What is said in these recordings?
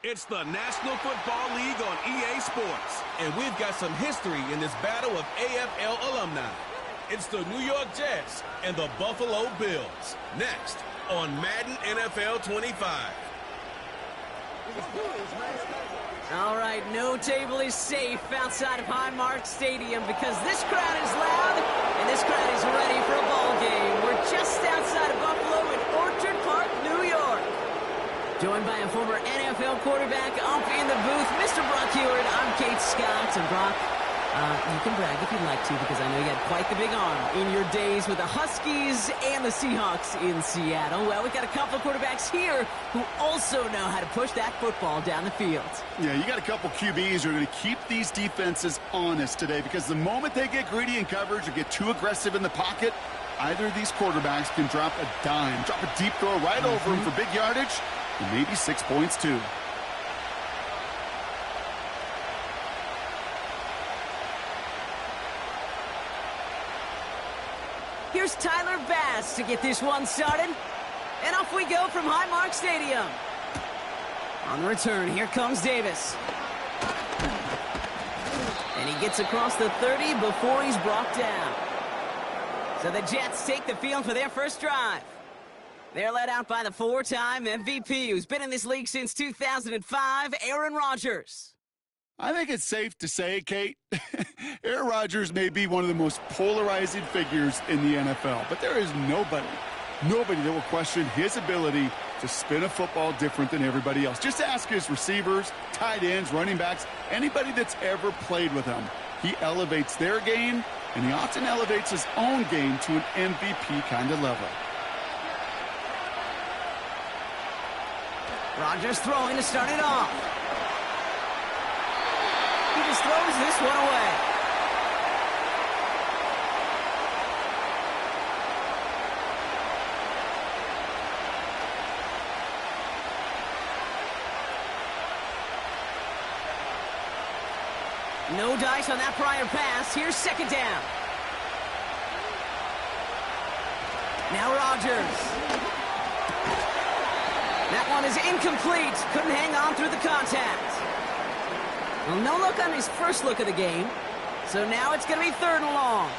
It's the National Football League on EA Sports, and we've got some history in this battle of AFL alumni. It's the New York Jets and the Buffalo Bills. Next on Madden NFL 25. All right, no table is safe outside of Highmark Stadium because this crowd is loud and this crowd is ready for a ball game. We're just outside of Buffalo in Orchard Park, New York. Joined by a former NFL quarterback up in the booth, Mr. Brock Hewitt. I'm Kate Scott. And Brock, you can brag if you'd like to because I know you had quite the big arm in your days with the Huskies and the Seahawks in Seattle. Well, we've got a couple of quarterbacks here who also know how to push that football down the field. Yeah, you got a couple QBs who are going to keep these defenses honest today because the moment they get greedy in coverage or get too aggressive in the pocket, either of these quarterbacks can drop a dime, drop a deep throw right over them for big yardage, and maybe 6 points too. Here's Tyler Bass to get this one started. And off we go from Highmark Stadium. On the return, here comes Davis. And he gets across the 30 before he's brought down. So the Jets take the field for their first drive. They're led out by the four-time MVP who's been in this league since 2005, Aaron Rodgers. I think it's safe to say, Kate, Aaron Rodgers may be one of the most polarizing figures in the NFL, but there is nobody that will question his ability to spin a football different than everybody else. Just ask his receivers, tight ends, running backs, anybody that's ever played with him. He elevates their game, and he often elevates his own game to an MVP kind of level. Rodgers throwing to start it off. He just throws this one away. No dice on that prior pass. Here's second down. Now Rodgers. That one is incomplete. Couldn't hang on through the contact. Well, no look on his first look of the game. So now it's going to be third and long.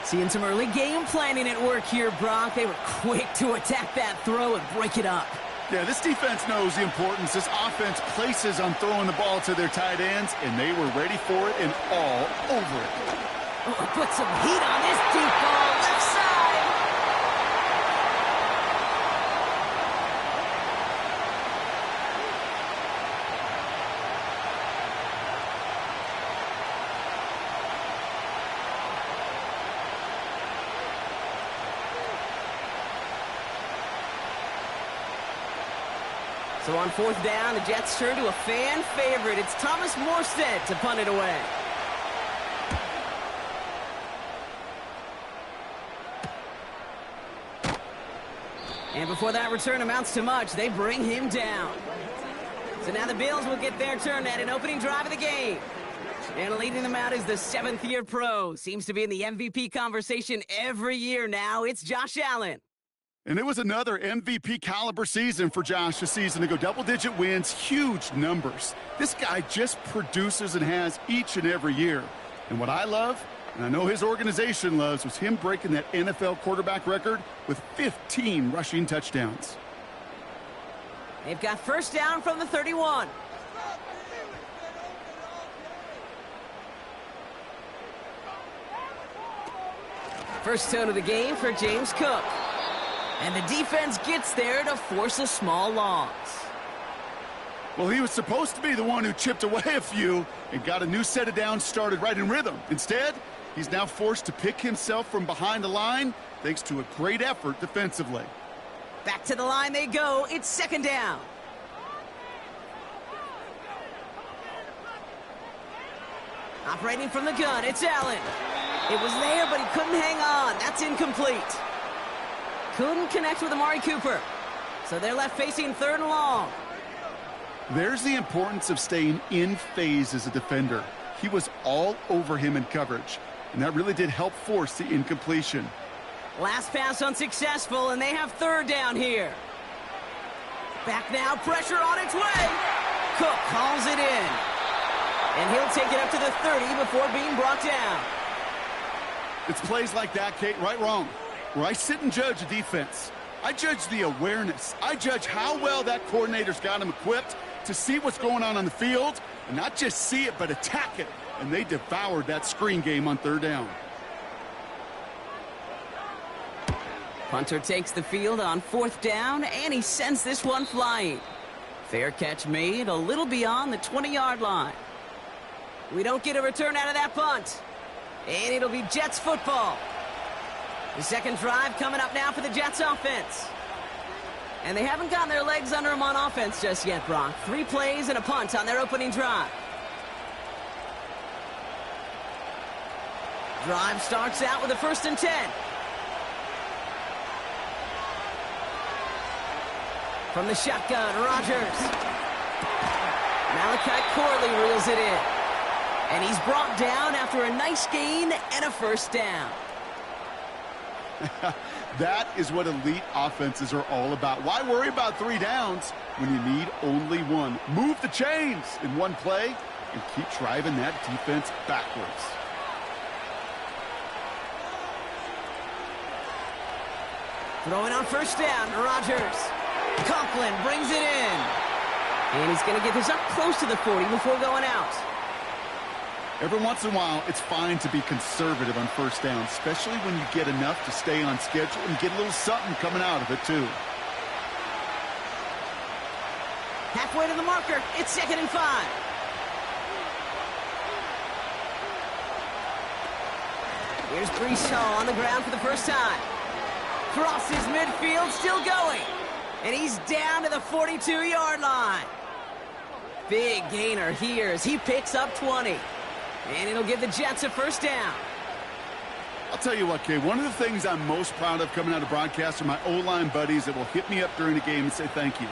Seeing some early game planning at work here, Brock. They were quick to attack that throw and break it up. Yeah, this defense knows the importance this offense places on throwing the ball to their tight ends, and they were ready for it and all over it. Oh, put some heat on this deep ball. Left side. So on fourth down, the Jets turn to a fan favorite. It's Thomas Morstead to punt it away. And before that return amounts to much, they bring him down. So now the Bills will get their turn at an opening drive of the game. And leading them out is the seventh-year pro. Seems to be in the MVP conversation every year now. It's Josh Allen. And it was another MVP caliber season for Josh this season to go double-digit wins, huge numbers. This guy just produces and has each and every year. And what I love, and I know his organization loves, was him breaking that NFL quarterback record with 15 rushing touchdowns. They've got first down from the 31. First tone of the game for James Cook. And the defense gets there to force a small loss. Well, he was supposed to be the one who chipped away a few and got a new set of downs started right in rhythm. Instead, he's now forced to pick himself from behind the line thanks to a great effort defensively. Back to the line they go. It's second down. Operating from the gun, it's Allen. It was there, but he couldn't hang on. That's incomplete. Couldn't connect with Amari Cooper. So they're left facing third and long. There's the importance of staying in phase as a defender. He was all over him in coverage, and that really did help force the incompletion. Last pass unsuccessful, and they have third down here. Back now, pressure on its way. Cook calls it in. And he'll take it up to the 30 before being brought down. It's plays like that, Kate, right, wrong, where I sit and judge a defense. I judge the awareness. I judge how well that coordinator's got him equipped to see what's going on the field, and not just see it, but attack it. And they devoured that screen game on third down. Punter takes the field on fourth down, and he sends this one flying. Fair catch made a little beyond the 20-yard line. We don't get a return out of that punt. And it'll be Jets football. The second drive coming up now for the Jets offense. And they haven't gotten their legs under them on offense just yet, Brock. 3 plays and a punt on their opening drive. Drive starts out with a 1st and 10. From the shotgun, Rodgers. Malachi Corley reels it in. And he's brought down after a nice gain and a 1st down. That is what elite offenses are all about. Why worry about 3 downs when you need only 1? Move the chains in 1 play and keep driving that defense backwards. Throwing on 1st down, Rodgers. Conklin brings it in. And he's going to get this up close to the 40 before going out. Every once in a while, it's fine to be conservative on 1st down, especially when you get enough to stay on schedule and get a little something coming out of it, too. Halfway to the marker, it's 2nd and 5. Here's Breece Hall on the ground for the first time. Crosses midfield, still going. And he's down to the 42-yard line. Big gainer here as he picks up 20. And it'll give the Jets a 1st down. I'll tell you what, Kay, one of the things I'm most proud of coming out of broadcast are my O-line buddies that will hit me up during the game and say thank you.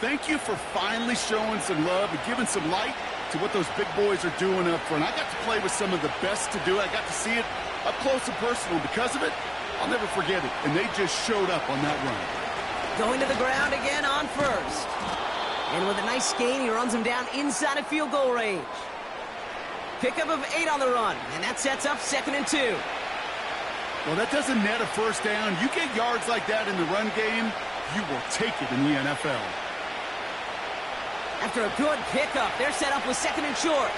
Thank you for finally showing some love and giving some light to what those big boys are doing up front. I got to play with some of the best to do it. I got to see it up close and personal. Because of it, I'll never forget it. And they just showed up on that run. Going to the ground again on 1st. And with a nice gain, he runs him down inside of field goal range. Pickup of 8 on the run, and that sets up 2nd and 2. Well, that doesn't net a 1st down. You get yards like that in the run game, you will take it in the NFL. After a good pickup, they're set up with 2nd and short.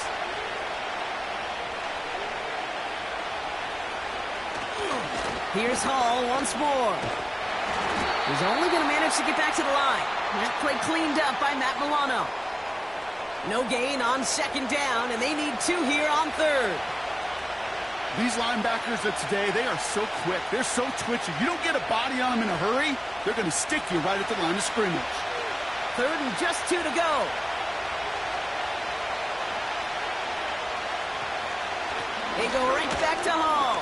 Here's Hall once more. He's only going to manage to get back to the line. That play cleaned up by Matt Milano. No gain on 2nd down, and they need 2 here on 3rd. These linebackers of today, they are so quick. They're so twitchy. You don't get a body on them in a hurry, they're going to stick you right at the line of scrimmage. 3rd and just 2 to go. They go right back to Hall.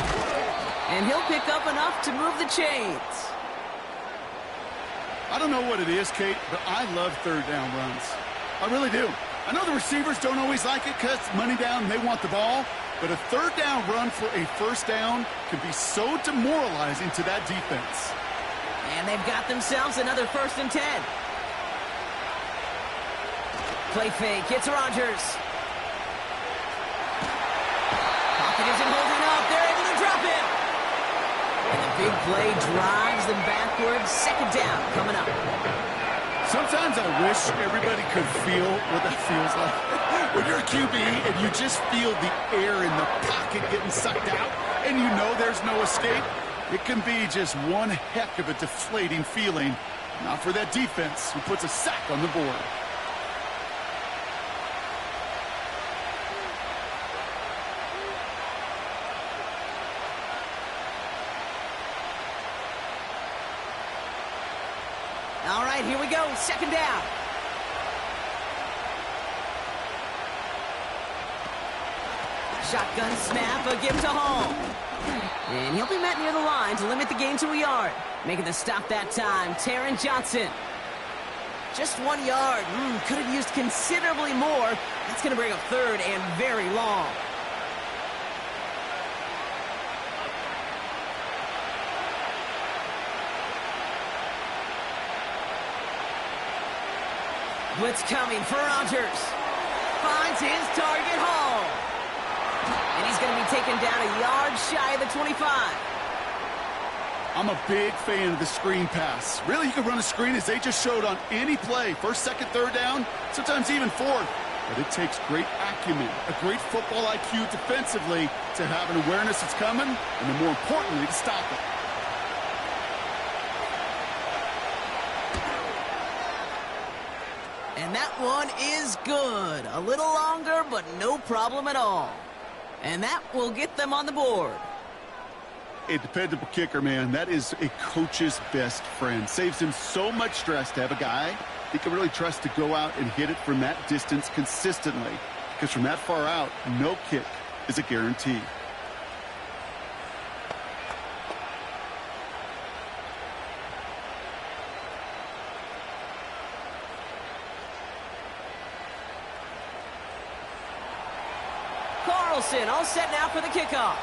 And he'll pick up enough to move the chains. I don't know what it is, Kate, but I love 3rd down runs. I really do. I know the receivers don't always like it because money down and they want the ball, but a 3rd down run for a 1st down can be so demoralizing to that defense. And they've got themselves another 1st and 10. Play fake, it's Rodgers. Pocket isn't holding up, they're able to drop him. And the big play drives them backwards. 2nd down coming up. Sometimes I wish everybody could feel what that feels like. When you're a QB and you just feel the air in the pocket getting sucked out and you know there's no escape, it can be just one heck of a deflating feeling. Not for that defense who puts a sack on the board. All right, here we go. 2nd down. Shotgun snap, a give to Hall. And he'll be met near the line to limit the gain to a yard. Making the stop that time, Taron Johnson. Just 1 yard. Could have used considerably more. That's going to bring up 3rd and very long. Blitz coming for Rodgers. Finds his target, Hall. And he's going to be taken down a yard shy of the 25. I'm a big fan of the screen pass. Really, you can run a screen as they just showed on any play. First, second, third down, sometimes even fourth. But it takes great acumen, a great football IQ defensively to have an awareness it's coming, and then more importantly, to stop it. And that one is good. A little longer, but no problem at all. And that will get them on the board. A dependable kicker, man. That is a coach's best friend. Saves him so much stress to have a guy he can really trust to go out and hit it from that distance consistently. Because from that far out, no kick is a guarantee. Carlson all set now for the kickoff.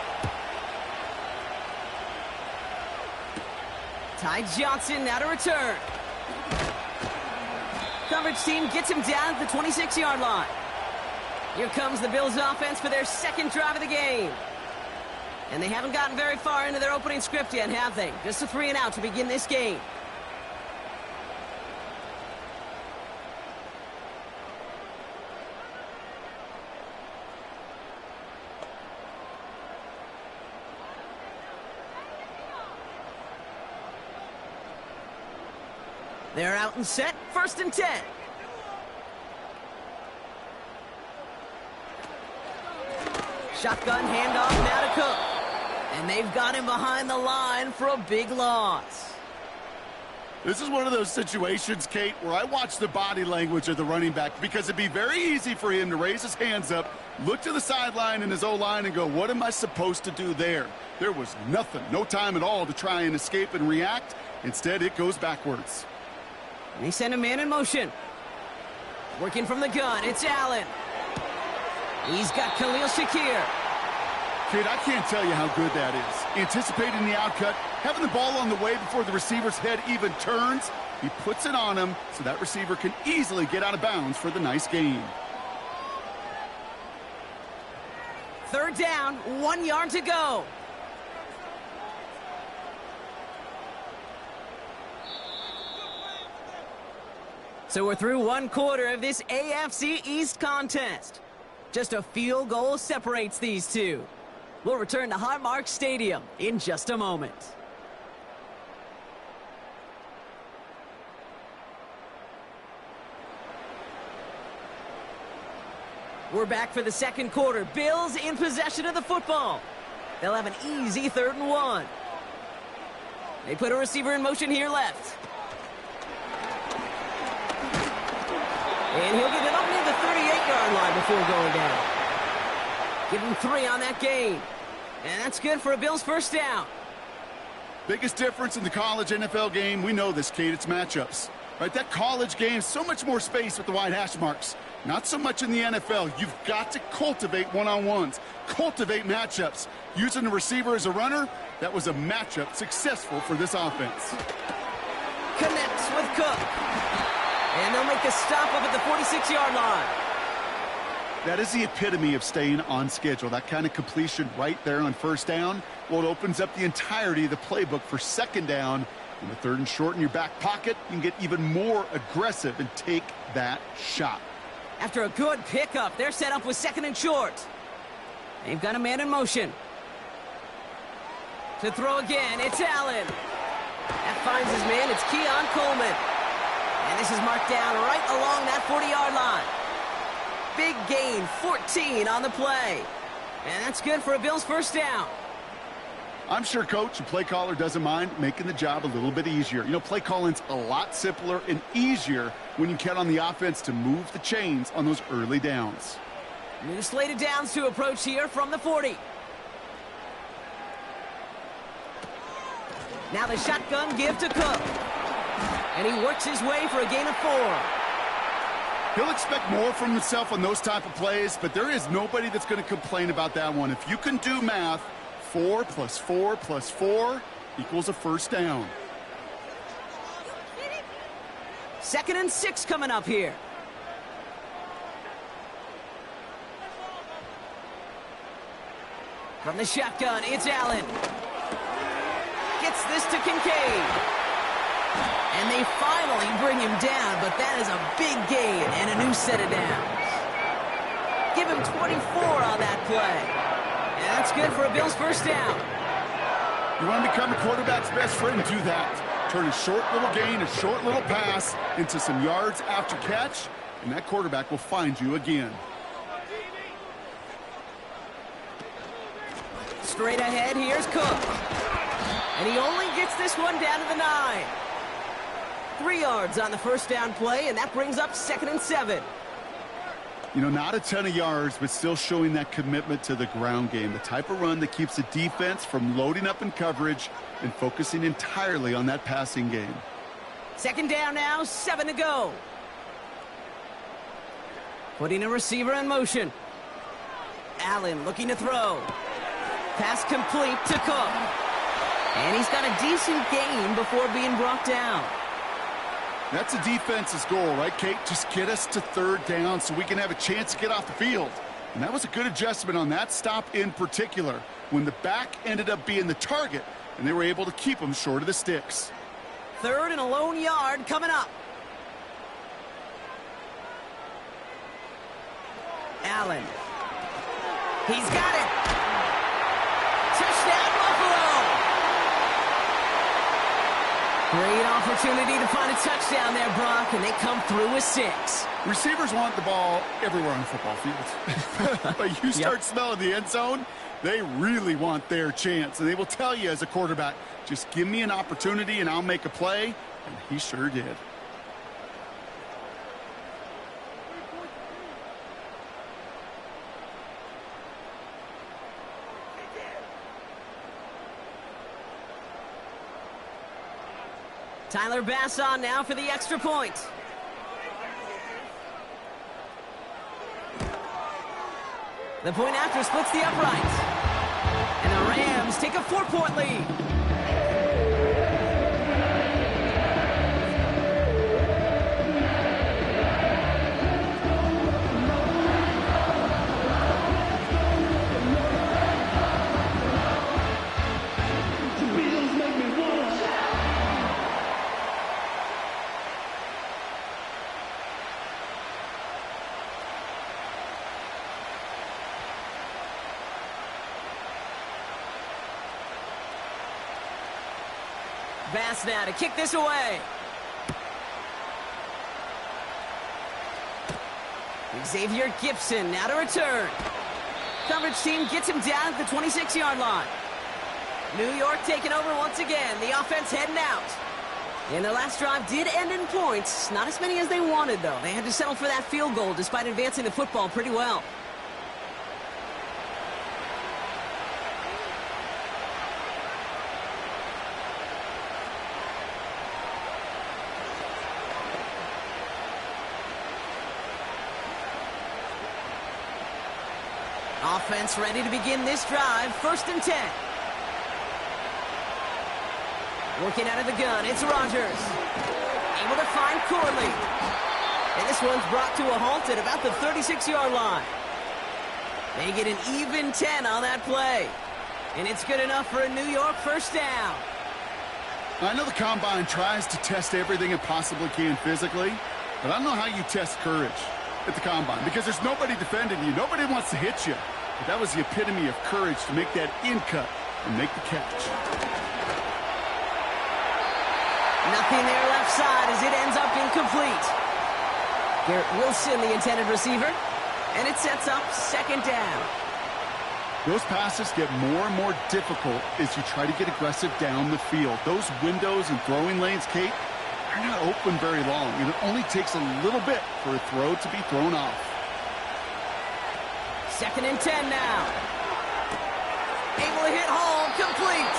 Ty Johnson now to return. Coverage team gets him down at the 26-yard line. Here comes the Bills offense for their second drive of the game. And they haven't gotten very far into their opening script yet, have they? Just a 3 and out to begin this game. They're out and set, 1st and 10. Shotgun handoff now to Cook. And they've got him behind the line for a big loss. This is one of those situations, Kate, where I watch the body language of the running back because it'd be very easy for him to raise his hands up, look to the sideline in his O-line and go, what am I supposed to do there? There was nothing, no time at all to try and escape and react. Instead, it goes backwards. They send a man in motion. Working from the gun, it's Allen. He's got Khalil Shakir. Kid, I can't tell you how good that is. Anticipating the outcut, having the ball on the way before the receiver's head even turns. He puts it on him so that receiver can easily get out of bounds for the nice gain. 3rd down, 1 yard to go. So we're through 1 quarter of this AFC East contest. Just a field goal separates these two. We'll return to Highmark Stadium in just a moment. We're back for the 2nd quarter. Bills in possession of the football. They'll have an easy 3rd and 1. They put a receiver in motion here left. And he'll get it up near the 38-yard line before going down. Give him 3 on that gain. And that's good for a Bills 1st down. Biggest difference in the college NFL game, we know this, Kate, it's matchups. Right, that college game, so much more space with the wide hash marks. Not so much in the NFL. You've got to cultivate one-on-ones, cultivate matchups. Using the receiver as a runner, that was a matchup successful for this offense. Connects with Cook. And they'll make a stop up at the 46-yard line. That is the epitome of staying on schedule. That kind of completion right there on 1st down. Well, it opens up the entirety of the playbook for 2nd down. In the 3rd and short in your back pocket, you can get even more aggressive and take that shot. After a good pickup, they're set up with 2nd and short. They've got a man in motion. To throw again, it's Allen. That finds his man, it's Keon Coleman. And this is marked down right along that 40-yard line. Big gain, 14 on the play. And that's good for a Bills 1st down. I'm sure coach and play caller doesn't mind making the job a little bit easier. You know, play calling's a lot simpler and easier when you count on the offense to move the chains on those early downs. New slate of downs to approach here from the 40. Now the shotgun give to Cook. And he works his way for a gain of 4. He'll expect more from himself on those type of plays, but there is nobody that's going to complain about that one. If you can do math, 4 plus 4 plus 4 equals a 1st down. 2nd and 6 coming up here. From the shotgun, it's Allen. Gets this to Kincaid. And they finally bring him down, but that is a big gain and a new set of downs. Give him 24 on that play. And that's good for a Bills first down. You want to become a quarterback's best friend? Do that. Turn a short little gain, a short little pass into some yards after catch, and that quarterback will find you again. Straight ahead, here's Cook. And he only gets this one down to the 9. 3 yards on the first down play, and that brings up 2nd and 7. You know, not a ton of yards, but still showing that commitment to the ground game. The type of run that keeps the defense from loading up in coverage and focusing entirely on that passing game. 2nd down now, 7 to go. Putting a receiver in motion. Allen looking to throw. Pass complete to Cook. And he's got a decent gain before being brought down. That's a defense's goal, right, Kate? Just get us to 3rd down so we can have a chance to get off the field. And that was a good adjustment on that stop in particular, when the back ended up being the target, and they were able to keep him short of the sticks. 3rd and a lone yard coming up. Allen. He's got it. Touchdown, Buffalo! Great opportunity to find a touchdown there, Brock, and they come through with 6. Receivers want the ball everywhere on the football field. But you start smelling the end zone, they really want their chance. And they will tell you as a quarterback, just give me an opportunity and I'll make a play. And he sure did. Tyler Bass on now for the extra point. The point after splits the uprights. And the Rams take a 4-point lead. Bass now to kick this away. Xavier Gibson now to return. Coverage team gets him down at the 26-yard line. New York taking over once again. The offense heading out. And their last drive did end in points. Not as many as they wanted, though. They had to settle for that field goal despite advancing the football pretty well. Offense ready to begin this drive. 1st and 10. Working out of the gun, it's Rodgers. Able to find Corley. And this one's brought to a halt at about the 36-yard line. They get an even 10 on that play. And it's good enough for a New York first down. I know the Combine tries to test everything it possibly can physically, but I don't know how you test courage at the Combine, because there's nobody defending you. Nobody wants to hit you. But that was the epitome of courage to make that in cut and make the catch. Nothing there left side as it ends up incomplete. Garrett Wilson, the intended receiver, and it sets up 2nd down. Those passes get more and more difficult as you try to get aggressive down the field. Those windows and throwing lanes, Kate, are not open very long, and it only takes a little bit for a throw to be thrown off. 2nd and 10 now. Able to hit Hall, complete.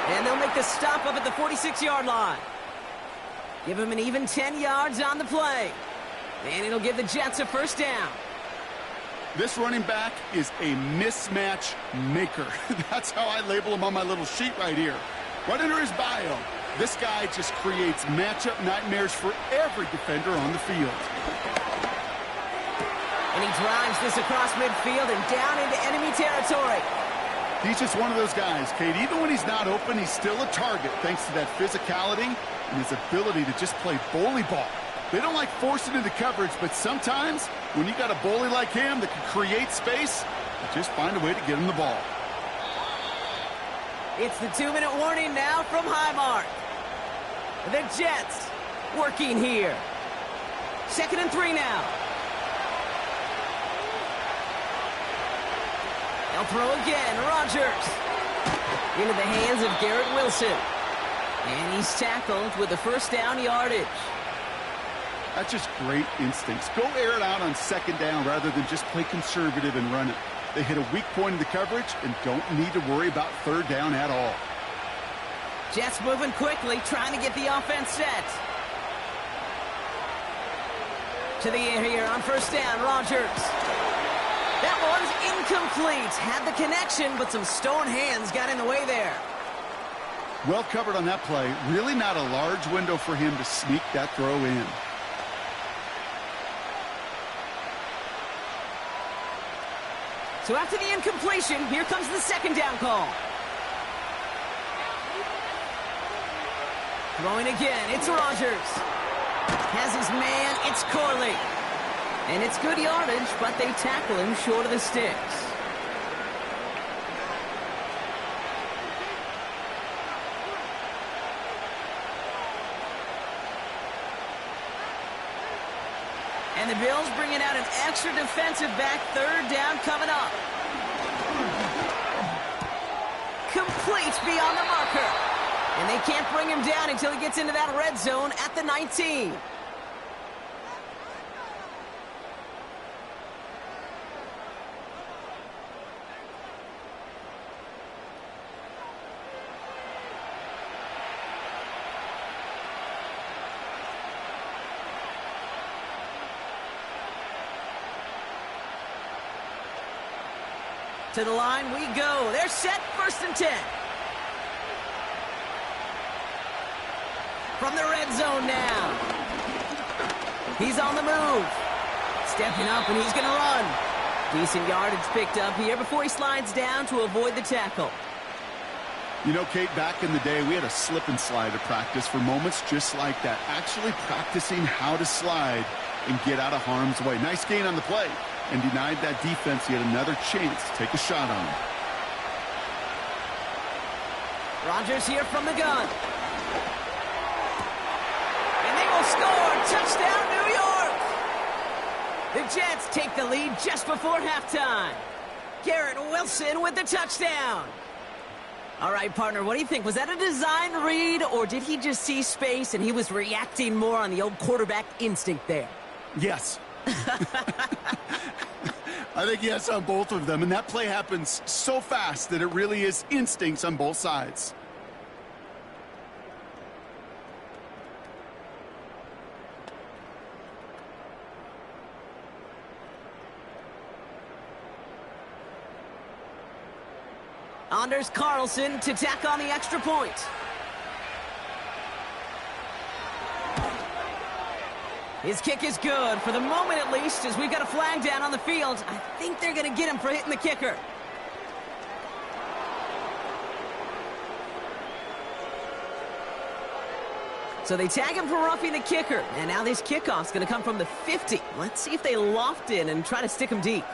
And they'll make the stop up at the 46-yard line. Give him an even 10 yards on the play. And it'll give the Jets a first down. This running back is a mismatch maker. That's how I label him on my little sheet right here. Right under his bio, this guy just creates matchup nightmares for every defender on the field. And he drives this across midfield and down into enemy territory. He's just one of those guys, Kate. Even when he's not open, he's still a target thanks to that physicality and his ability to just play bully ball. They don't like forcing into coverage, but sometimes when you got a bully like him that can create space, you just find a way to get him the ball. It's the 2-minute warning now from Highmark. The Jets working here. 2nd and 3 now. They'll throw again. Rodgers into the hands of Garrett Wilson. And he's tackled with the first down yardage. That's just great instincts. Go air it out on 2nd down rather than just play conservative and run it. They hit a weak point in the coverage and don't need to worry about 3rd down at all. Jets moving quickly, trying to get the offense set. To the air here on 1st down, Rodgers. That one's incomplete. Had the connection, but some stone hands got in the way there. Well covered on that play. Really not a large window for him to sneak that throw in. So after the incompletion, here comes the 2nd down call. Throwing again, it's Rodgers. Has his man, it's Corley. And it's good yardage, but they tackle him short of the sticks. And the Bills bringing out an extra defensive back. 3rd down coming up. Complete beyond the marker. And they can't bring him down until he gets into that red zone at the 19. To the line we go. They're set. 1st and 10. From the red zone now. He's on the move. Stepping up, and he's going to run. Decent yardage picked up here before he slides down to avoid the tackle. You know, Kate, back in the day, we had a slip and slide to practice for moments just like that. Actually practicing how to slide and get out of harm's way. Nice gain on the play. And denied that defense yet another chance to take a shot on him. Rodgers here from the gun. And they will score. Touchdown, New York. The Jets take the lead just before halftime. Garrett Wilson with the touchdown. All right, partner, what do you think? Was that a design read, or did he just see space and he was reacting more on the old quarterback instinct there? Yes. I think yes on both of them, and that play happens so fast that it really is instincts on both sides. Anders Carlson to tack on the extra point. His kick is good, for the moment at least, as we've got a flag down on the field. I think they're going to get him for hitting the kicker. So they tag him for roughing the kicker. And now this kickoff's going to come from the 50. Let's see if they loft in and try to stick him deep.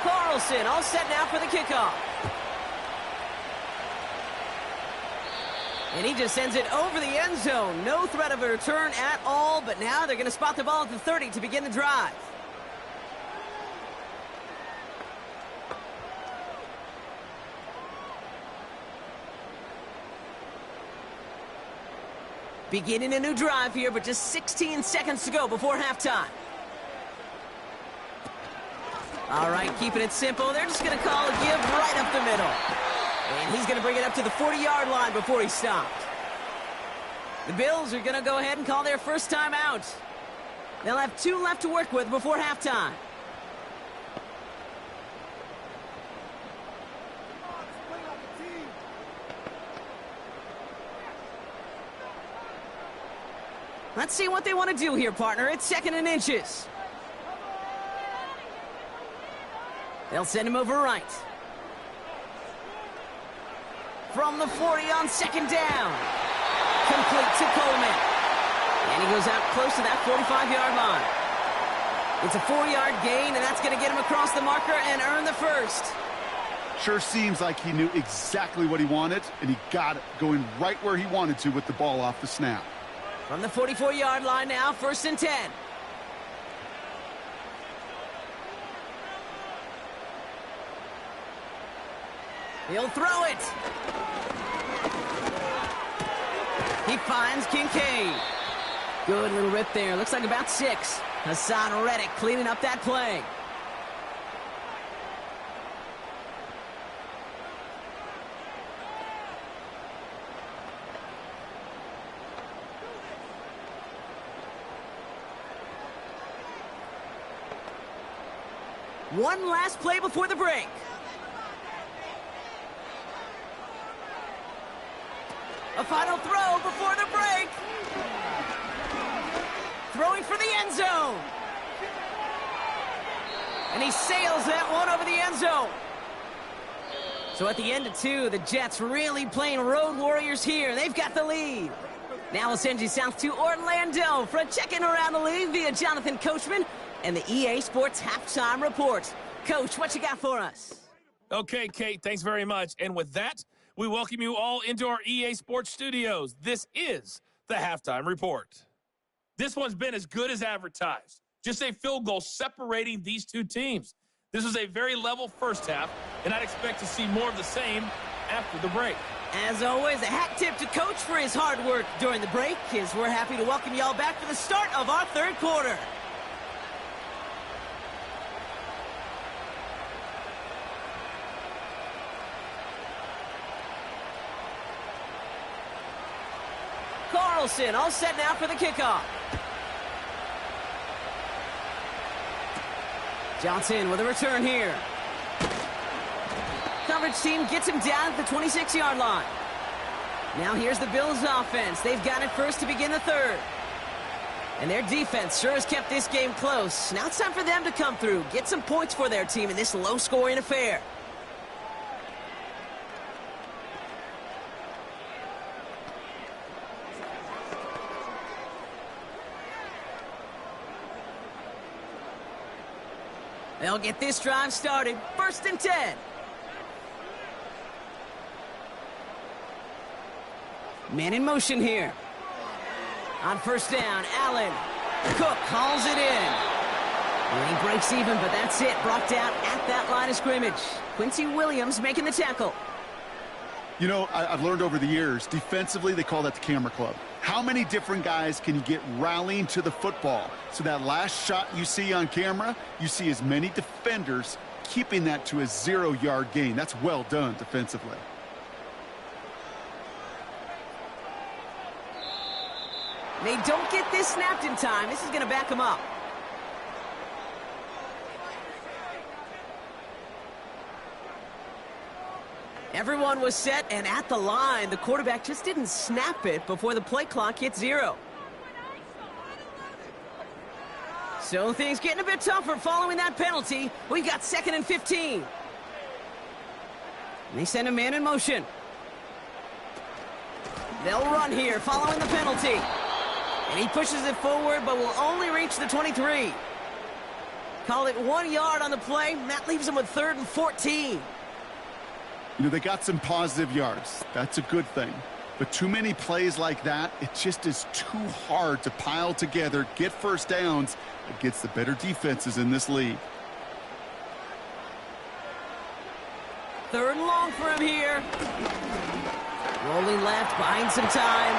Carlson all set now for the kickoff. And he just sends it over the end zone. No threat of a return at all, but now they're going to spot the ball at the 30 to begin the drive. Beginning a new drive here, but just 16 seconds to go before halftime. All right, keeping it simple. They're just going to call a give right up the middle. And he's going to bring it up to the 40-yard line before he stopped. The Bills are going to go ahead and call their first time out. They'll have 2 left to work with before halftime. Let's see what they want to do here, partner. It's 2nd and inches. They'll send him over right. From the 40 on 2nd down. Complete to Coleman. And he goes out close to that 45-yard line. It's a 4-yard gain, and that's going to get him across the marker and earn the first. Sure seems like he knew exactly what he wanted, and he got it going right where he wanted to with the ball off the snap. From the 44-yard line now, 1st and 10. He'll throw it. He finds Kincaid. Good little rip there. Looks like about 6. Hassan Reddick cleaning up that play. One last play before the break. A final throw before the break. Throwing for the end zone. And he sails that one over the end zone. So at the end of 2, the Jets really playing road warriors here. They've got the lead. Now we'll send you south to Orlando for a check-in around the league via Jonathan Coachman and the EA Sports Halftime Report. Coach, what you got for us? Okay, Kate, thanks very much. And with that, we welcome you all into our EA Sports studios. This is the Halftime Report. This one's been as good as advertised. Just a field goal separating these two teams. This was a very level first half, and I'd expect to see more of the same after the break. As always, a hat tip to Coach for his hard work during the break, as we're happy to welcome y'all back for the start of our 3rd quarter. Carlson all set now for the kickoff. Johnson with a return here. Coverage team gets him down at the 26-yard line. Now here's the Bills offense. They've got it first to begin the 3rd. And their defense sure has kept this game close. Now it's time for them to come through, get some points for their team in this low-scoring affair. They'll get this drive started. 1st and 10. Man in motion here. On 1st down, Allen. Cook hauls it in. And he breaks even, but that's it. Brought down at that line of scrimmage. Quincy Williams making the tackle. You know, I've learned over the years, defensively, they call that the camera club. How many different guys can you get rallying to the football? So that last shot you see on camera, you see as many defenders keeping that to a 0-yard gain. That's well done defensively. They don't get this snapped in time. This is going to back them up. Everyone was set and at the line. The quarterback just didn't snap it before the play clock hit 0. So things getting a bit tougher following that penalty. We've got 2nd and 15. And they send a man in motion. They'll run here following the penalty. And he pushes it forward, but will only reach the 23. Call it 1 yard on the play. That leaves them with 3rd and 14. You know, they got some positive yards. That's a good thing. But too many plays like that, it just is too hard to pile together, get first downs against the better defenses in this league. 3rd and long for him here. Rolling left, buying some time.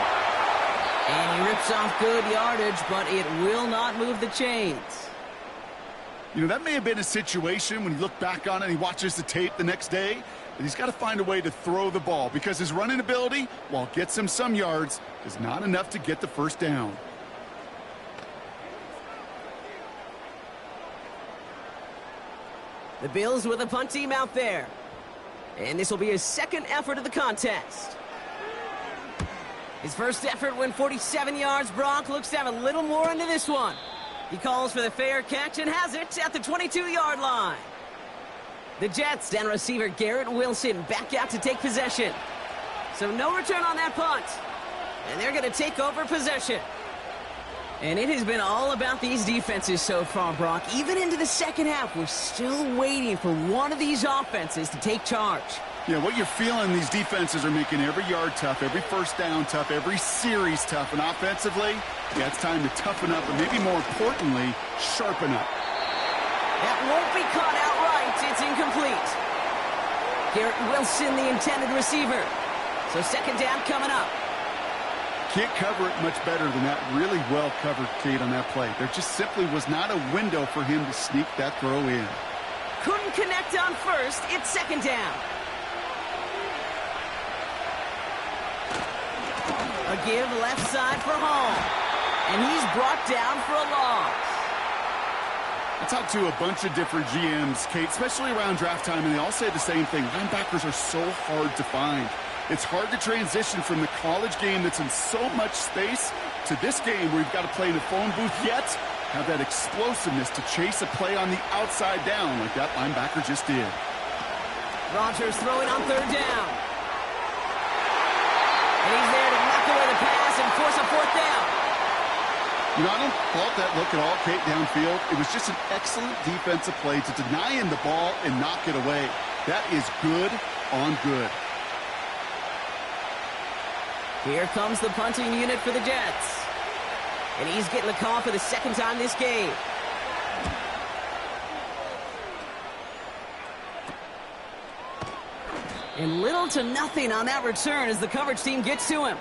And he rips off good yardage, but it will not move the chains. You know, that may have been a situation when you look back on it and he watches the tape the next day, that he's got to find a way to throw the ball because his running ability, while it gets him some yards, is not enough to get the first down. The Bills with a punt team out there. And this will be his second effort of the contest. His first effort went 47 yards. Brock looks to have a little more into this one. He calls for the fair catch and has it at the 22-yard line. The Jets and receiver Garrett Wilson back out to take possession. So no return on that punt. And they're going to take over possession. And it has been all about these defenses so far, Brock. Even into the second half, we're still waiting for one of these offenses to take charge. Yeah, what you're feeling, these defenses are making every yard tough, every first down tough, every series tough. And offensively, yeah, it's time to toughen up, and maybe more importantly, sharpen up. That won't be caught outright. It's incomplete. Garrett Wilson, the intended receiver. So second down coming up. Can't cover it much better than that. Really well covered, Kate, on that play. There just simply was not a window for him to sneak that throw in. Couldn't connect on first. It's second down. A give left side for Hall. And he's brought down for a loss. I talked to a bunch of different GMs, Kate, especially around draft time, and they all say the same thing. Linebackers are so hard to find. It's hard to transition from the college game that's in so much space to this game where you've got to play in a phone booth, yet have that explosiveness to chase a play on the outside down like that linebacker just did. Rodgers throwing on third down. And he's there to knock away the pass and force a fourth down. You know, I don't fault that look at all, Kate, downfield. It was just an excellent defensive play to deny him the ball and knock it away. That is good on good. Here comes the punting unit for the Jets. And he's getting the call for the second time this game. And little to nothing on that return as the coverage team gets to him.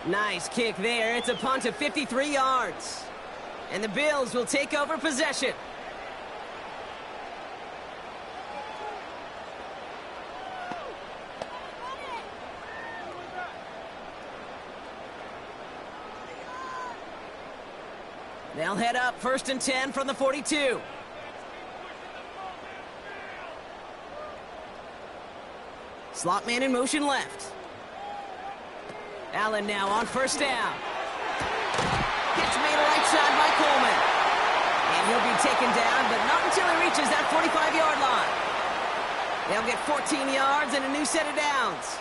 Nice kick there. It's a punt of 53 yards. And the Bills will take over possession. They'll head up first and 10 from the 42. Slot man in motion left. Allen now on first down. Gets made right side by Coleman. And he'll be taken down, but not until he reaches that 45-yard line. They'll get 14 yards and a new set of downs.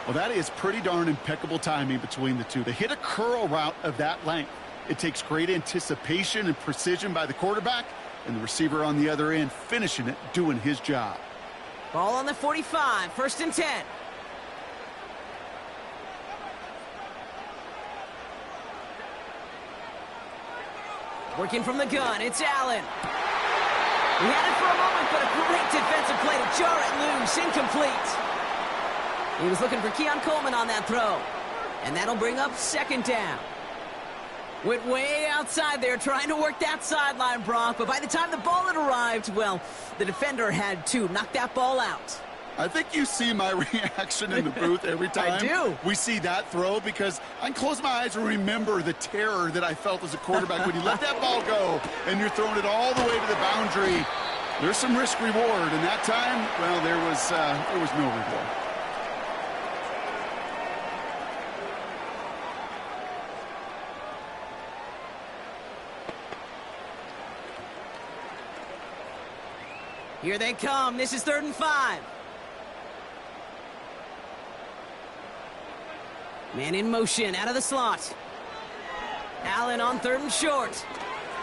Well, that is pretty darn impeccable timing between the two. They hit a curl route of that length. It takes great anticipation and precision by the quarterback, and the receiver on the other end finishing it, doing his job. Ball on the 45, first and 10. Working from the gun, it's Allen. He had it for a moment, but a great defensive play to jar it loose, incomplete. He was looking for Keon Coleman on that throw, and that'll bring up second down. Went way outside there trying to work that sideline, Brock, but by the time the ball had arrived, well, the defender had to knock that ball out. I think you see my reaction in the booth every time I do. We see that throw, because I can close my eyes and remember the terror that I felt as a quarterback when you let that ball go and you're throwing it all the way to the boundary. There's some risk reward, and that time, well, there was no reward. Here they come. This is 3rd and 5. Man in motion out of the slot. Allen on 3rd and short.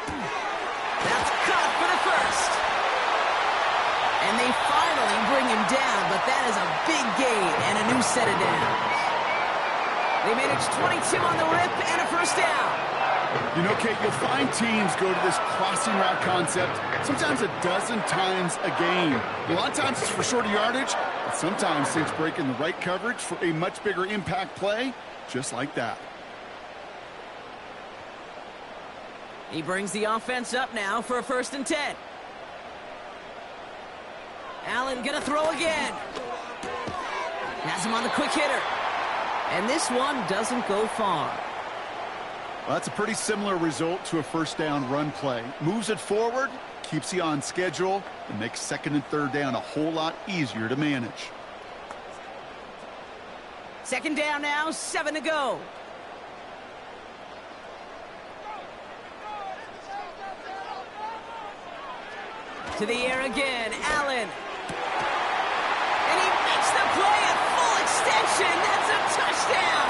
That's caught for the first. And they finally bring him down, but that is a big gain and a new set of downs. They managed 22 on the rip and a first down. You know, Kate, you'll find teams go to this crossing route concept sometimes a dozen times a game. A lot of times it's for shorter yardage, but sometimes things break in the right coverage for a much bigger impact play, just like that. He brings the offense up now for a 1st and 10. Allen gonna throw again. Has him on the quick hitter. And this one doesn't go far. Well, that's a pretty similar result to a 1st down run play. Moves it forward, keeps you on schedule, and makes 2nd and 3rd down a whole lot easier to manage. 2nd down now, 7 to go. To the air again, Allen. And he makes the play at full extension. That's a touchdown.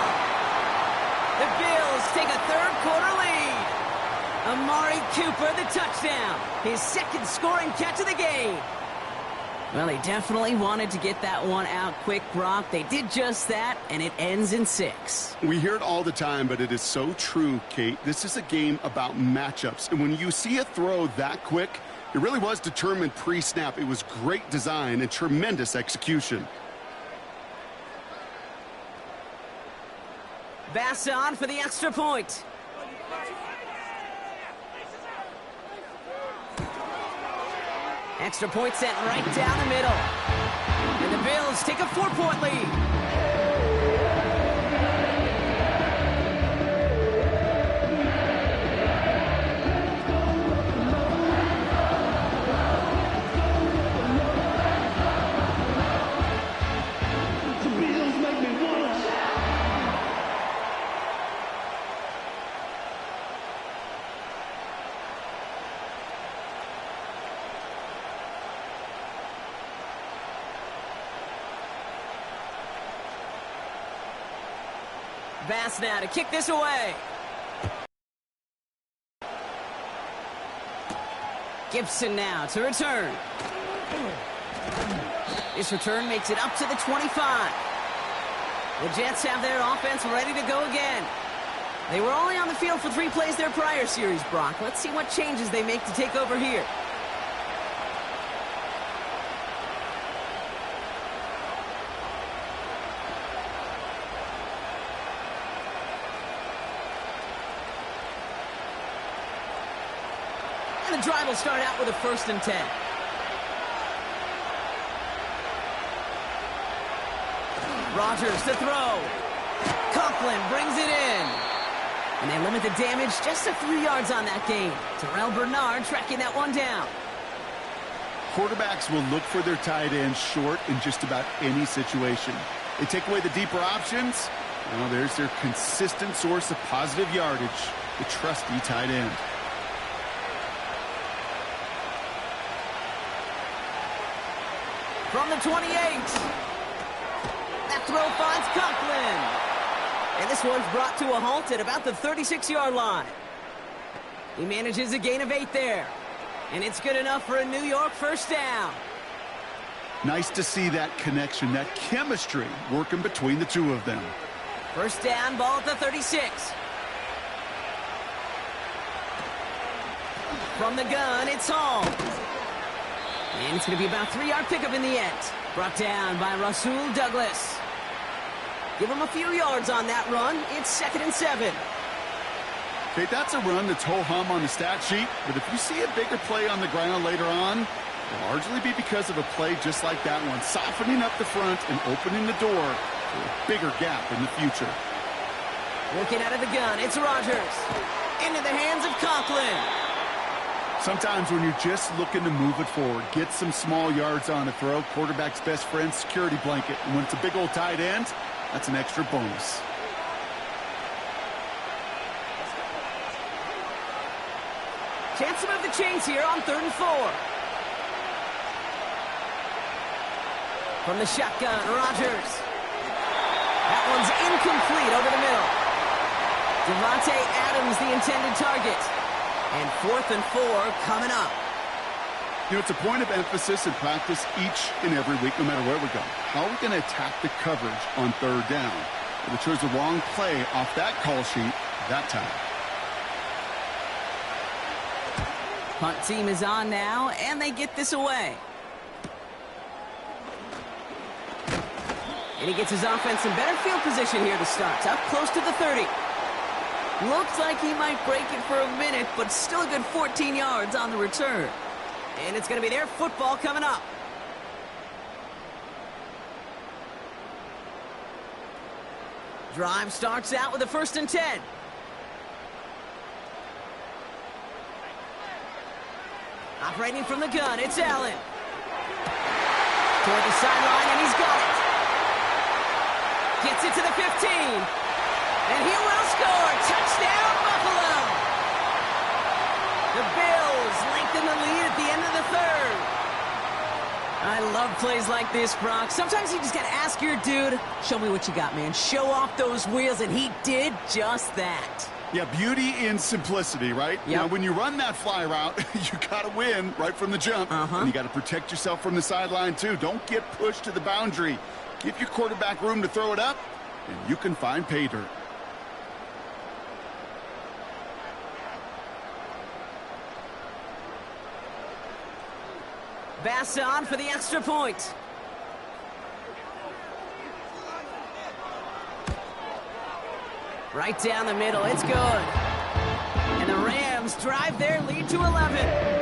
The Bills take a 3rd quarter lead. Amari Cooper, the touchdown. His 2nd scoring catch of the game. Well, they definitely wanted to get that one out quick, Brock. They did just that, and it ends in 6. We hear it all the time, but it is so true, Kate. This is a game about matchups. And when you see a throw that quick, it really was determined pre-snap. It was great design and tremendous execution. Bass on for the extra point. Extra point sent right down the middle. And the Bills take a 4-point lead. Bass now to kick this away. Gibson now to return. This return makes it up to the 25. The Jets have their offense ready to go again. They were only on the field for 3 plays their prior series, Brock. Let's see what changes they make to take over here. The drive will start out with a 1st and 10. Rodgers to throw. Conklin brings it in. And they limit the damage just a few yards on that gain. Terrell Bernard tracking that one down. Quarterbacks will look for their tight ends short in just about any situation. They take away the deeper options. Well, there's their consistent source of positive yardage, the trusty tight end. From the 28. That throw finds Conklin. And this one's brought to a halt at about the 36-yard line. He manages a gain of 8 there. And it's good enough for a New York 1st down. Nice to see that connection, that chemistry working between the two of them. 1st down, ball at the 36. From the gun, it's Hall. And it's going to be about a 3-yard pickup in the end. Brought down by Rasul Douglas. Give him a few yards on that run. It's 2nd and 7. Okay, that's a run that's ho-hum on the stat sheet, but if you see a bigger play on the ground later on, it'll largely be because of a play just like that one, softening up the front and opening the door for a bigger gap in the future. Working out of the gun, it's Rodgers. Into the hands of Conklin. Sometimes when you're just looking to move it forward, get some small yards on a throw, quarterback's best friend, security blanket. And when it's a big old tight end, that's an extra bonus. Chance to move the chains here on 3rd and 4. From the shotgun, Rodgers. That one's incomplete over the middle. Devontae Adams, the intended target. And 4th and 4 coming up. You know, it's a point of emphasis in practice each and every week, no matter where we go. How are we going to attack the coverage on 3rd down? Well, they chose the wrong play off that call sheet that time. Punt team is on now, and they get this away. And he gets his offense in better field position here to start. Up close to the 30. Looked like he might break it for a minute, but still a good 14 yards on the return. And it's going to be their football coming up. Drive starts out with a 1st and 10. Operating from the gun, it's Allen. Toward the sideline, and he's got it. Gets it to the 15. And he will score. Touchdown, Buffalo. The Bills lengthen the lead at the end of the 3rd. I love plays like this, Brock. Sometimes you just got to ask your dude, show me what you got, man. Show off those wheels, and he did just that. Yeah, beauty in simplicity, right? Yep. Now, when you run that fly route, you got to win right from the jump. And you got to protect yourself from the sideline, too. Don't get pushed to the boundary. Give your quarterback room to throw it up, and you can find pay dirt. Bass on for the extra point. Right down the middle, it's good. And the Rams drive their lead to 11.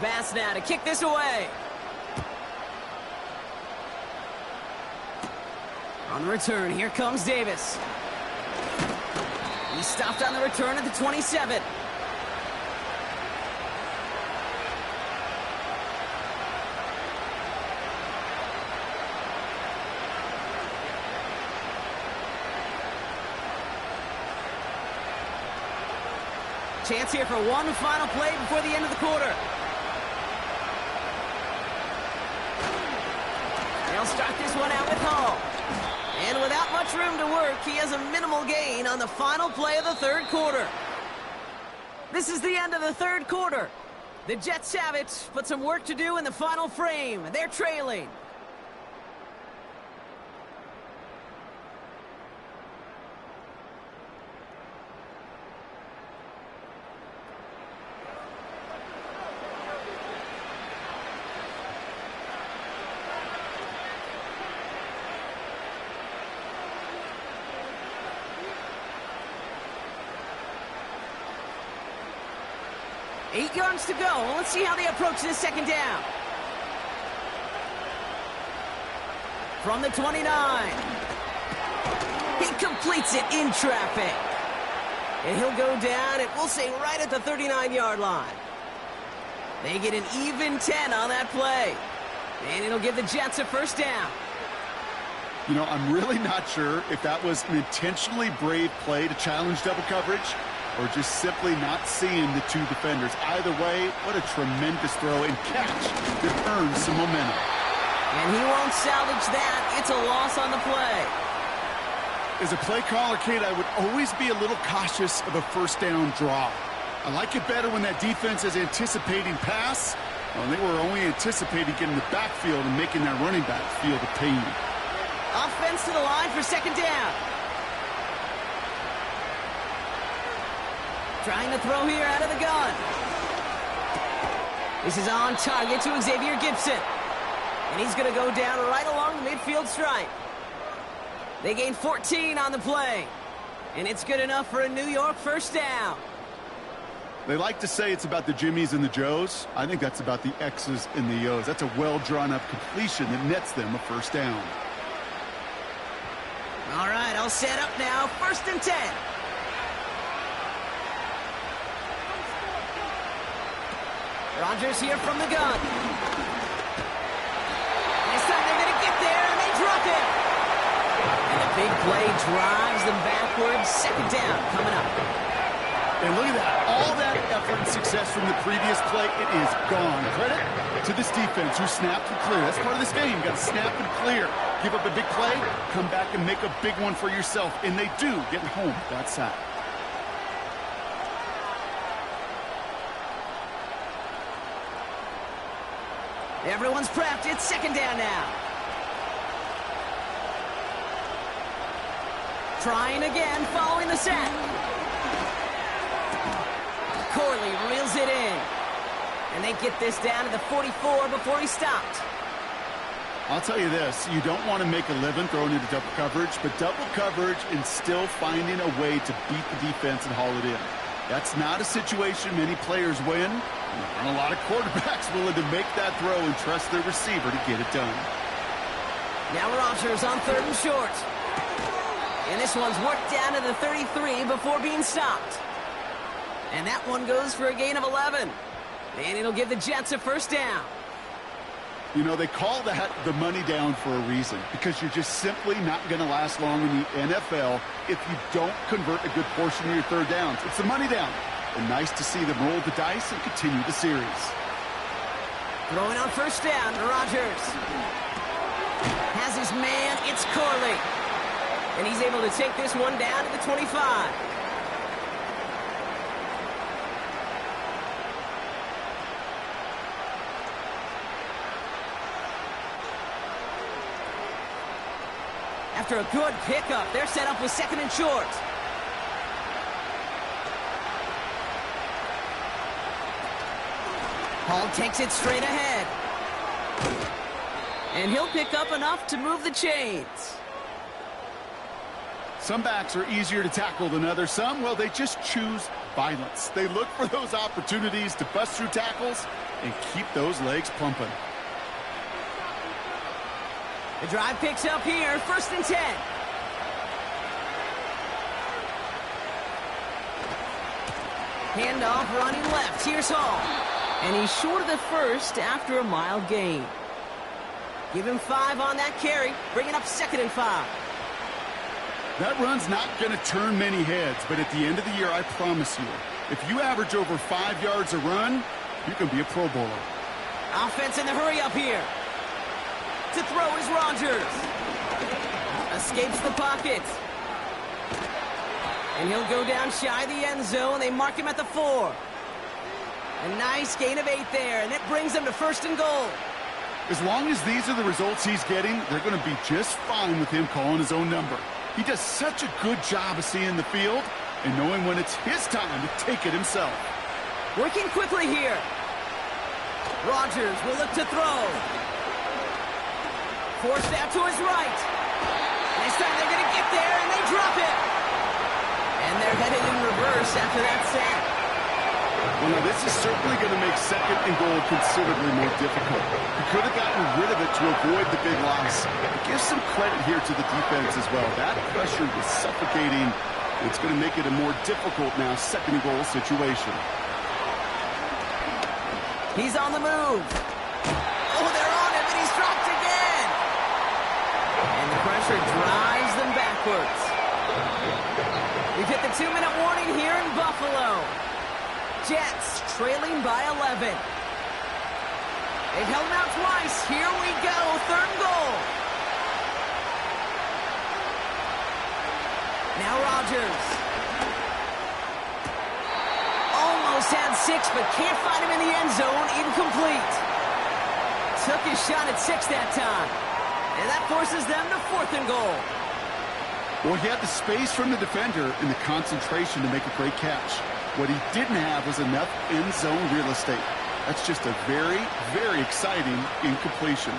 Bass now to kick this away. On the return, here comes Davis. He stopped on the return at the 27. Chance here for one final play before the end of the quarter. They'll start this one out with Hall. And without much room to work, he has a minimal gain on the final play of the 3rd quarter. This is the end of the 3rd quarter. The Jets have it, but some work to do in the final frame. They're trailing. Eight yards to go. Let's see how they approach this 2nd down. From the 29. He completes it in traffic. And he'll go down, and we'll say right at the 39-yard line. They get an even 10 on that play. And it'll give the Jets a 1st down. You know, I'm really not sure if that was an intentionally brave play to challenge double coverage or just simply not seeing the 2 defenders. Either way, what a tremendous throw and catch that earns some momentum. And he won't salvage that. It's a loss on the play. As a play caller, Kate, I would always be a little cautious of a 1st down draw. I like it better when that defense is anticipating pass. Well, they were only anticipating getting the backfield and making that running back feel the pain. Offense to the line for 2nd down. Trying to throw here out of the gun. This is on target to Xavier Gibson. And he's going to go down right along the midfield stripe. They gain 14 on the play. And it's good enough for a New York 1st down. They like to say it's about the Jimmies and the Joes. I think that's about the X's and the O's. That's a well-drawn-up completion that nets them a 1st down. All right, I'll set up now. 1st and 10. Rodgers here from the gun. This time they're going to get there, and they drop it. And a big play drives them backwards. 2nd down coming up. And look at that. All that effort and success from the previous play, it is gone. Credit to this defense who snapped and cleared. That's part of this game. You got to snap and clear. Give up a big play, come back and make a big one for yourself. And they do get home that sack. Everyone's prepped. It's second down now. Trying again, following the set. Corley reels it in. And they get this down to the 44 before he stopped. I'll tell you this, you don't want to make a living throwing into double coverage, but double coverage and still finding a way to beat the defense and haul it in. That's not a situation many players win. There aren't a lot of quarterbacks willing to make that throw and trust their receiver to get it done. Now Rodgers on 3rd and short. And this one's worked down to the 33 before being stopped. And that one goes for a gain of 11. And it'll give the Jets a first down. You know, they call that the money down for a reason, because you're just simply not going to last long in the NFL if you don't convert a good portion of your third downs. It's the money down. And nice to see them roll the dice and continue the series. Throwing on first down, Rodgers. Has his man, it's Corley. And he's able to take this one down to the 25. After a good pickup, they're set up with 2nd and short. Hall takes it straight ahead. And he'll pick up enough to move the chains. Some backs are easier to tackle than others. Some, well, they just choose violence. They look for those opportunities to bust through tackles and keep those legs pumping. The drive picks up here, 1st and 10. Handoff running left. Here's Hall. And he's short of the first after a mile gain. Give him 5 on that carry, bringing up 2nd and 5. That run's not going to turn many heads, but at the end of the year, I promise you, if you average over 5 yards a run, you can be a Pro Bowler. Offense in the hurry up here. To throw is Rodgers. Escapes the pocket. And he'll go down shy of the end zone. They mark him at the 4. A nice gain of 8 there, and it brings them to 1st and goal. As long as these are the results he's getting, they're going to be just fine with him calling his own number. He does such a good job of seeing the field and knowing when it's his time to take it himself. Working quickly here. Rodgers will look to throw. Forced out to his right. This time they're going to get there, and they drop it. And they're headed in reverse after that sack. Well, now this is certainly going to make 2nd and goal considerably more difficult. He could have gotten rid of it to avoid the big loss. But give some credit here to the defense as well. That pressure was suffocating. It's going to make it a more difficult now 2nd and goal situation. He's on the move. Oh, they're on him, and he's dropped again. And the pressure drives them backwards. We've hit the 2-minute warning here in Buffalo. Jets trailing by 11. They've held him out twice. Here we go, 3rd and goal. Now Rodgers. Almost had 6, but can't find him in the end zone. Incomplete. Took his shot at 6 that time. And that forces them to 4th and goal. Well, he had the space from the defender and the concentration to make a great catch. What he didn't have was enough end zone real estate. That's just a very, very exciting incompletion.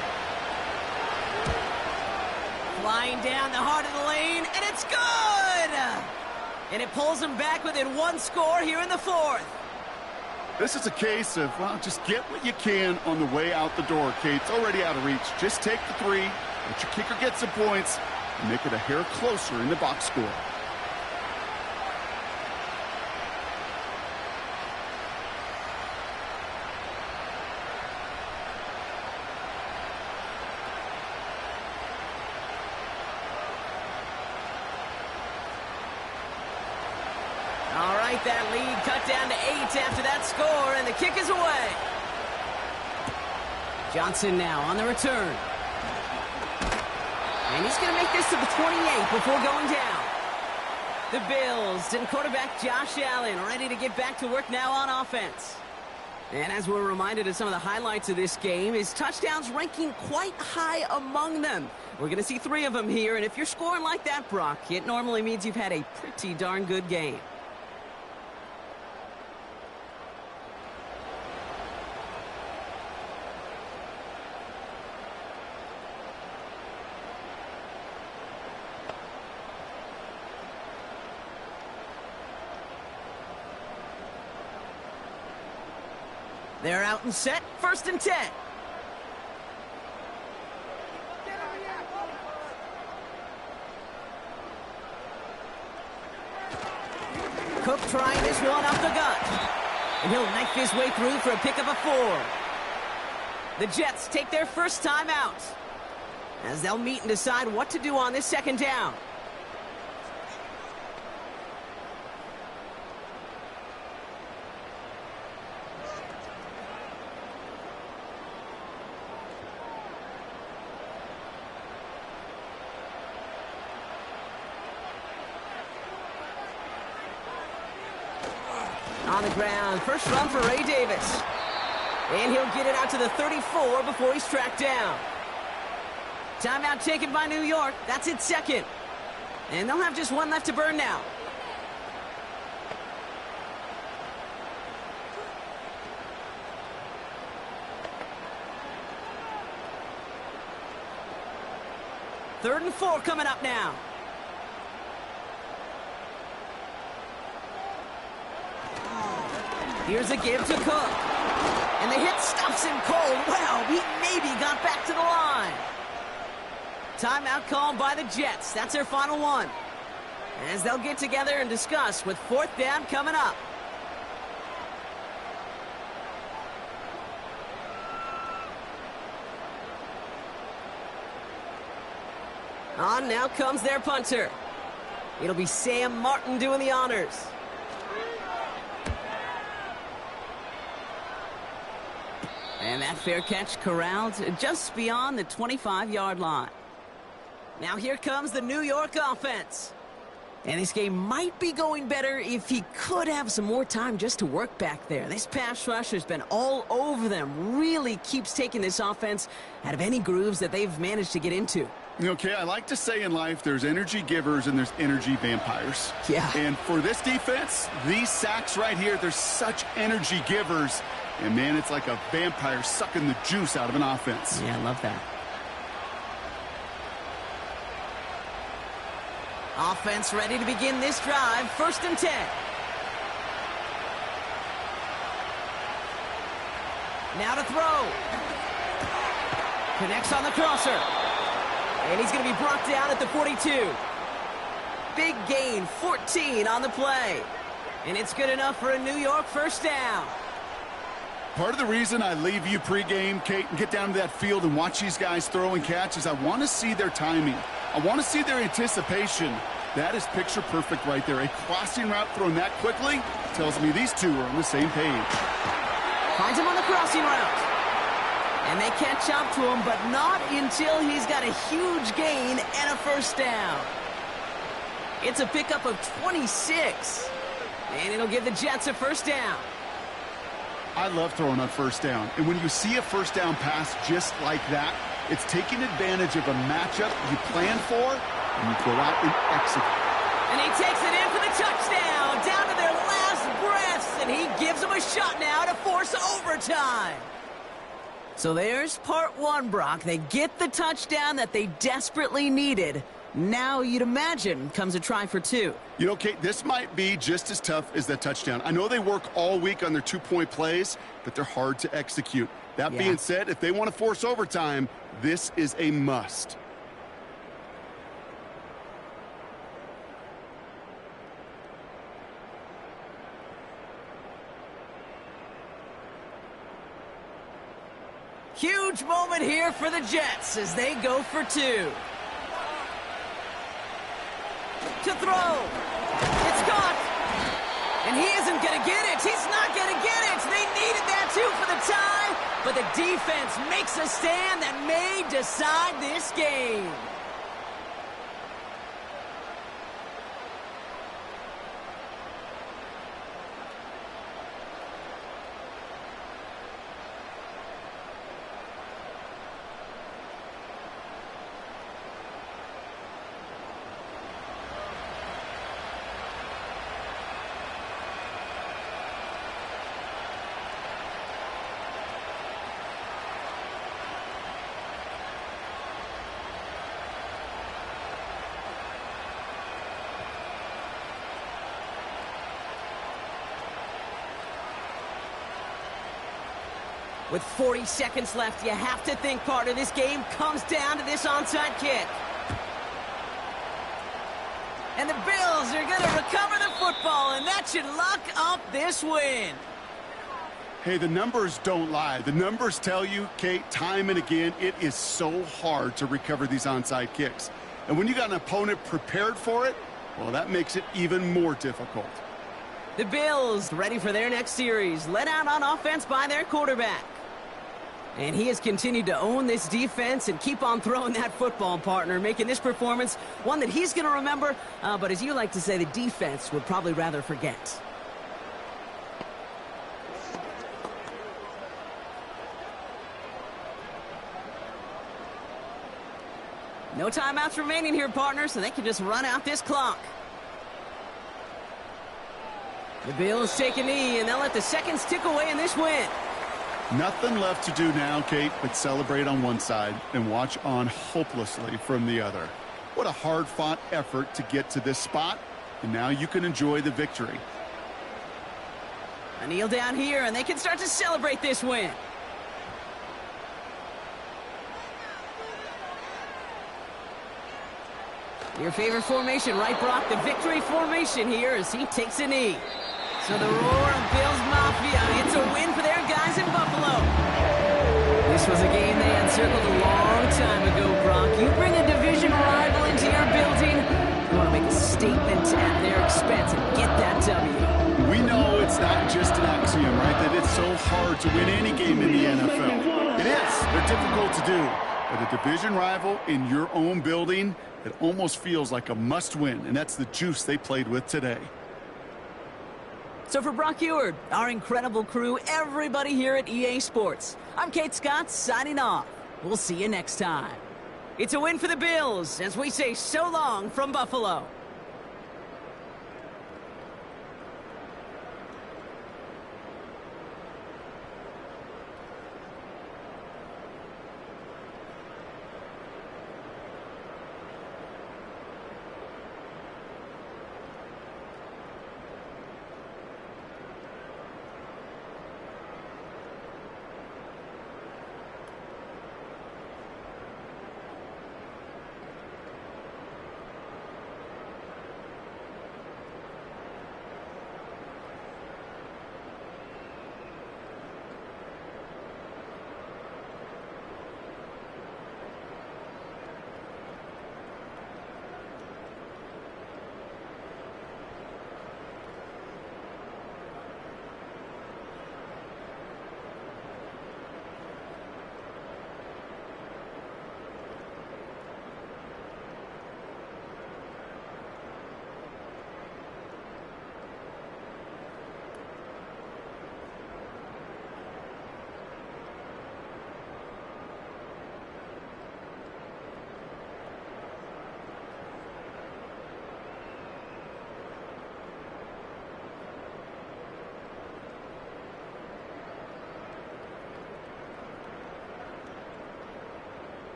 Flying down the heart of the lane, and it's good! And it pulls them back within 1 score here in the 4th. This is a case of, well, just get what you can on the way out the door, Kate. It's already out of reach. Just take the 3, let your kicker get some points, and make it a hair closer in the box score. All right, that lead cut down to 8 after that score, and the kick is away. Johnson now on the return. And he's going to make this to the 28 before going down. The Bills and quarterback Josh Allen ready to get back to work now on offense. And as we're reminded of some of the highlights of this game, his touchdowns ranking quite high among them. We're going to see 3 of them here, and if you're scoring like that, Brock, it normally means you've had a pretty darn good game. They're out and set, 1st and 10. Cook trying this one up the gut. And he'll knife his way through for a pickup of 4. The Jets take their first time out, as they'll meet and decide what to do on this 2nd down. On the ground, first run for Ray Davis. And he'll get it out to the 34 before he's tracked down. Timeout taken by New York. That's its 2nd. And they'll have just 1 left to burn now. Third and 4 coming up now. Here's a give to Cook. And the hit stops him cold. Well, he maybe got back to the line. Timeout called by the Jets. That's their final one, as they'll get together and discuss with 4th down coming up. On now comes their punter. It'll be Sam Martin doing the honors. And that fair catch corralled just beyond the 25-yard line. Now here comes the New York offense. And this game might be going better if he could have some more time just to work back there. This pass rush has been all over them. Really keeps taking this offense out of any grooves that they've managed to get into. Okay, I like to say in life there's energy givers and there's energy vampires. Yeah. And for this defense, these sacks right here, they're such energy givers. And, man, it's like a vampire sucking the juice out of an offense. Yeah, I love that. Offense ready to begin this drive. 1st and 10. Now to throw. Connects on the crosser. And he's going to be brought down at the 42. Big gain, 14 on the play. And it's good enough for a New York 1st down. Part of the reason I leave you pregame, Kate, and get down to that field and watch these guys throw and catch is I want to see their timing. I want to see their anticipation. That is picture perfect right there. A crossing route thrown that quickly tells me these two are on the same page. Finds him on the crossing route. And they catch up to him, but not until he's got a huge gain and a 1st down. It's a pickup of 26. And it'll give the Jets a 1st down. I love throwing on 1st down. And when you see a 1st down pass just like that, it's taking advantage of a matchup you plan for, and you go out and execute. And he takes it in for the touchdown, down to their last breaths, and he gives them a shot now to force overtime. So there's part 1, Brock. They get the touchdown that they desperately needed. Now, you'd imagine, comes a try for 2. You know, Kate, this might be just as tough as that touchdown. I know they work all week on their 2-point plays, but they're hard to execute. That being said, if they want to force overtime, this is a must. Huge moment here for the Jets as they go for 2. To throw. It's caught. And he isn't going to get it. He's not going to get it. They needed that too for the tie. But the defense makes a stand that may decide this game. With 40 seconds left, you have to think, partner, this game comes down to this onside kick. And the Bills are going to recover the football, and that should lock up this win. Hey, the numbers don't lie. The numbers tell you, Kate, time and again, it is so hard to recover these onside kicks. And when you got an opponent prepared for it, well, that makes it even more difficult. The Bills ready for their next series, led out on offense by their quarterback. And he has continued to own this defense and keep on throwing that football, partner, making this performance one that he's going to remember, but as you like to say, the defense would probably rather forget. No timeouts remaining here, partner, so they can just run out this clock. The Bills take a knee, and they'll let the seconds tick away in this win. Nothing left to do now, Kate, but celebrate on one side and watch on hopelessly from the other. What a hard-fought effort to get to this spot, and now you can enjoy the victory. A kneel down here, and they can start to celebrate this win. Your favorite formation, right, Brock? The victory formation here as he takes a knee. So the roar of Bills Mafia, it's a win for their guys in Buffalo. This was a game they had circled a long time ago, Brock. You bring a division rival into your building, you want to make a statement at their expense and get that W. We know it's not just an axiom, right, that it's so hard to win any game in the NFL. It is. They're difficult to do. But a division rival in your own building, it almost feels like a must-win, and that's the juice they played with today. So for Brock Eward, our incredible crew, everybody here at EA Sports, I'm Kate Scott signing off. We'll see you next time. It's a win for the Bills as we say so long from Buffalo.